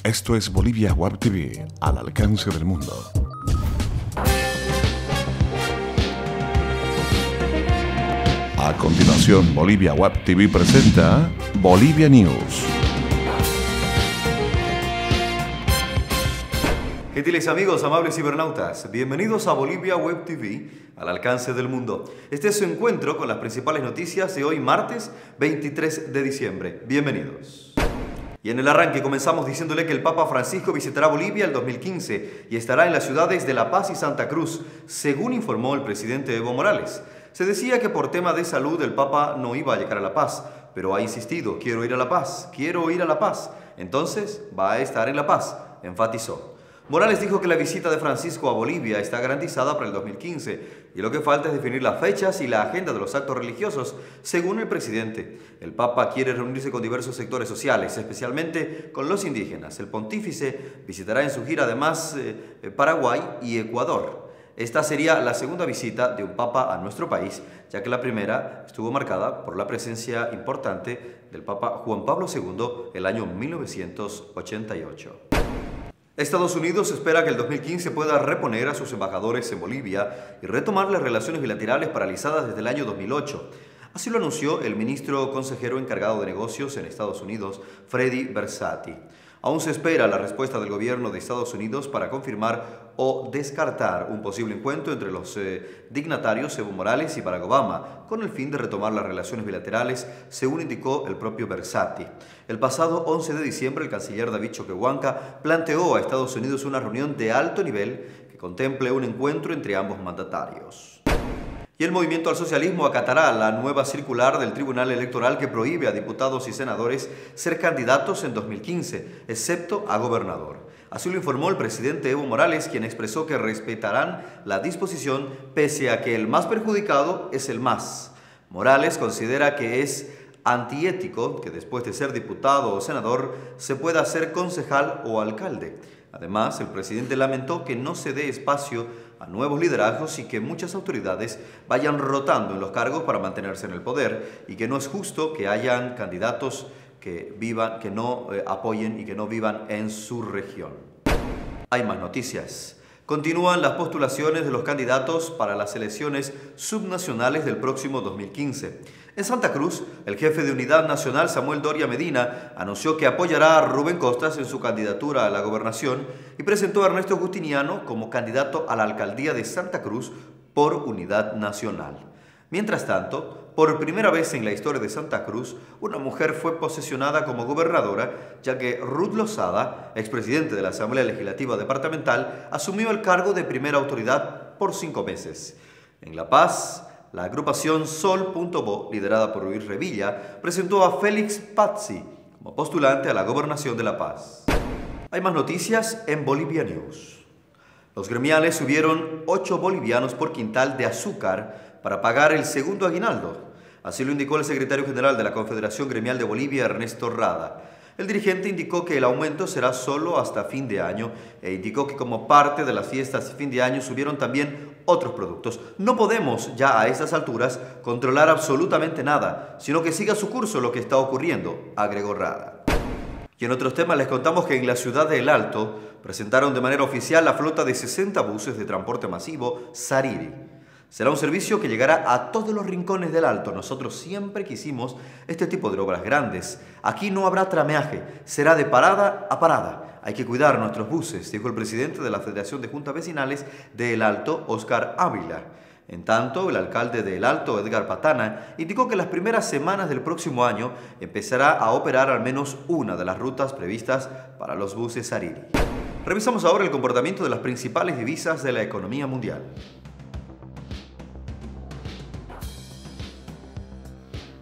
Esto es Bolivia Web TV, al alcance del mundo. A continuación, Bolivia Web TV presenta Bolivia News. Gentiles amigos, amables cibernautas, bienvenidos a Bolivia Web TV, al alcance del mundo. Este es su encuentro con las principales noticias de hoy, martes 23 de diciembre. Bienvenidos. Y en el arranque comenzamos diciéndole que el Papa Francisco visitará Bolivia el 2015 y estará en las ciudades de La Paz y Santa Cruz, según informó el presidente Evo Morales. Se decía que por tema de salud el Papa no iba a llegar a La Paz, pero ha insistido: quiero ir a La Paz, quiero ir a La Paz. Entonces va a estar en La Paz, enfatizó. Morales dijo que la visita de Francisco a Bolivia está garantizada para el 2015 y lo que falta es definir las fechas y la agenda de los actos religiosos, según el presidente. El Papa quiere reunirse con diversos sectores sociales, especialmente con los indígenas. El pontífice visitará en su gira además Paraguay y Ecuador. Esta sería la segunda visita de un papa a nuestro país, ya que la primera estuvo marcada por la presencia importante del Papa Juan Pablo II el año 1988. Estados Unidos espera que el 2015 pueda reponer a sus embajadores en Bolivia y retomar las relaciones bilaterales paralizadas desde el año 2008. Así lo anunció el ministro consejero encargado de negocios en Estados Unidos, Freddy Bersati. Aún se espera la respuesta del gobierno de Estados Unidos para confirmar o descartar un posible encuentro entre los dignatarios Evo Morales y Barack Obama, con el fin de retomar las relaciones bilaterales, según indicó el propio Bersati. El pasado 11 de diciembre, el canciller David Choquehuanca planteó a Estados Unidos una reunión de alto nivel que contemple un encuentro entre ambos mandatarios. Y el Movimiento al Socialismo acatará la nueva circular del Tribunal Electoral que prohíbe a diputados y senadores ser candidatos en 2015, excepto a gobernador. Así lo informó el presidente Evo Morales, quien expresó que respetarán la disposición pese a que el más perjudicado es el MAS. Morales considera que es antiético que después de ser diputado o senador se pueda ser concejal o alcalde. Además, el presidente lamentó que no se dé espacio a nuevos liderazgos y que muchas autoridades vayan rotando en los cargos para mantenerse en el poder y que no es justo que hayan candidatos que no apoyen y que no vivan en su región. Hay más noticias. Continúan las postulaciones de los candidatos para las elecciones subnacionales del próximo 2015. En Santa Cruz, el jefe de Unidad Nacional, Samuel Doria Medina, anunció que apoyará a Rubén Costas en su candidatura a la gobernación y presentó a Ernesto Justiniano como candidato a la alcaldía de Santa Cruz por Unidad Nacional. Mientras tanto, por primera vez en la historia de Santa Cruz, una mujer fue posesionada como gobernadora, ya que Ruth Lozada, expresidente de la Asamblea Legislativa Departamental, asumió el cargo de primera autoridad por 5 meses. En La Paz, la agrupación Sol.bo, liderada por Luis Revilla, presentó a Félix Pazzi como postulante a la gobernación de La Paz. Hay más noticias en Bolivia News. Los gremiales subieron 8 bolivianos por quintal de azúcar para pagar el segundo aguinaldo. Así lo indicó el secretario general de la Confederación Gremial de Bolivia, Ernesto Rada. El dirigente indicó que el aumento será solo hasta fin de año e indicó que como parte de las fiestas de fin de año subieron también otros productos. No podemos ya a estas alturas controlar absolutamente nada, sino que siga su curso lo que está ocurriendo, agregó Rada. Y en otros temas les contamos que en la ciudad de El Alto presentaron de manera oficial la flota de 60 buses de transporte masivo Sariri. Será un servicio que llegará a todos los rincones del Alto. Nosotros siempre quisimos este tipo de obras grandes. Aquí no habrá trameaje, será de parada a parada. Hay que cuidar nuestros buses, dijo el presidente de la Federación de Juntas Vecinales de El Alto, Oscar Ávila. En tanto, el alcalde de El Alto, Edgar Patana, indicó que las primeras semanas del próximo año empezará a operar al menos una de las rutas previstas para los buses Sariri. Revisamos ahora el comportamiento de las principales divisas de la economía mundial.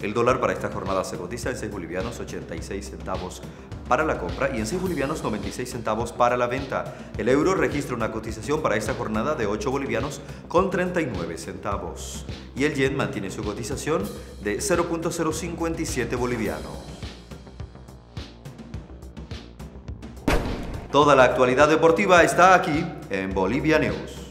El dólar para esta jornada se cotiza en 6 bolivianos 86 centavos para la compra y en 6 bolivianos 96 centavos para la venta. El euro registra una cotización para esta jornada de 8 bolivianos con 39 centavos. Y el yen mantiene su cotización de 0.057 bolivianos. Toda la actualidad deportiva está aquí en Bolivia News.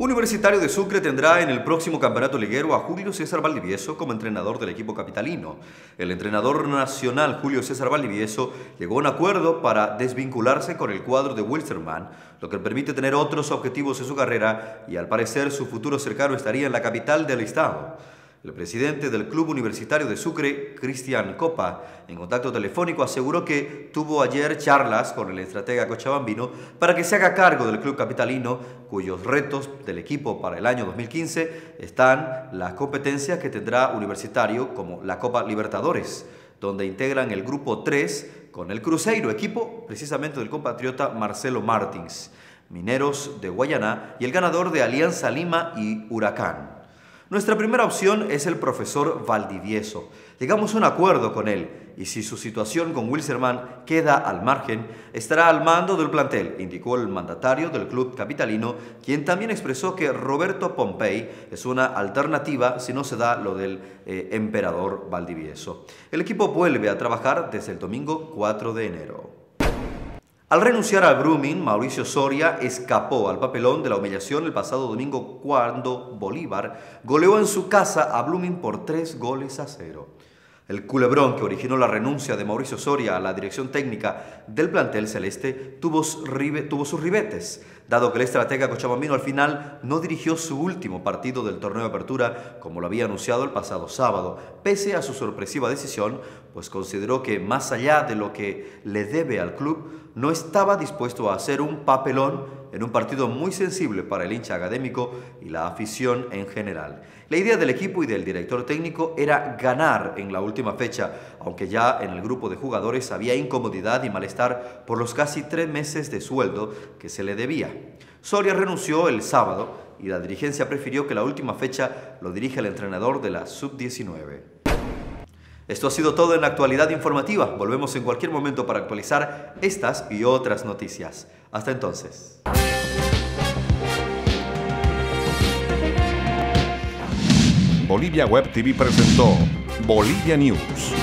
Universitario de Sucre tendrá en el próximo campeonato liguero a Julio César Valdivieso como entrenador del equipo capitalino. El entrenador nacional Julio César Valdivieso llegó a un acuerdo para desvincularse con el cuadro de Wilstermann, lo que le permite tener otros objetivos en su carrera y al parecer su futuro cercano estaría en la capital del estado. El presidente del Club Universitario de Sucre, Cristian Copa, en contacto telefónico aseguró que tuvo ayer charlas con el estratega cochabambino para que se haga cargo del club capitalino, cuyos retos del equipo para el año 2015 están las competencias que tendrá Universitario como la Copa Libertadores, donde integran el grupo 3 con el Cruzeiro, equipo precisamente del compatriota Marcelo Martins, Mineros de Guayaná y el ganador de Alianza Lima y Huracán. Nuestra primera opción es el profesor Valdivieso. Llegamos a un acuerdo con él y si su situación con Wilstermann queda al margen, estará al mando del plantel, indicó el mandatario del club capitalino, quien también expresó que Roberto Pompey es una alternativa si no se da lo del emperador Valdivieso. El equipo vuelve a trabajar desde el domingo 4 de enero. Al renunciar al Brumming, Mauricio Soria escapó al papelón de la humillación el pasado domingo cuando Bolívar goleó en su casa a Blooming por 3-0. El culebrón que originó la renuncia de Mauricio Soria a la dirección técnica del plantel celeste tuvo sus ribetes, dado que el estratega cochabambino al final no dirigió su último partido del torneo de apertura como lo había anunciado el pasado sábado, pese a su sorpresiva decisión, pues consideró que más allá de lo que le debe al club, no estaba dispuesto a hacer un papelón en un partido muy sensible para el hincha académico y la afición en general. La idea del equipo y del director técnico era ganar en la última fecha, aunque ya en el grupo de jugadores había incomodidad y malestar por los casi 3 meses de sueldo que se le debía. Soria renunció el sábado y la dirigencia prefirió que la última fecha lo dirija el entrenador de la Sub-19. Esto ha sido todo en la actualidad informativa. Volvemos en cualquier momento para actualizar estas y otras noticias. Hasta entonces. Bolivia Web TV presentó Bolivia News.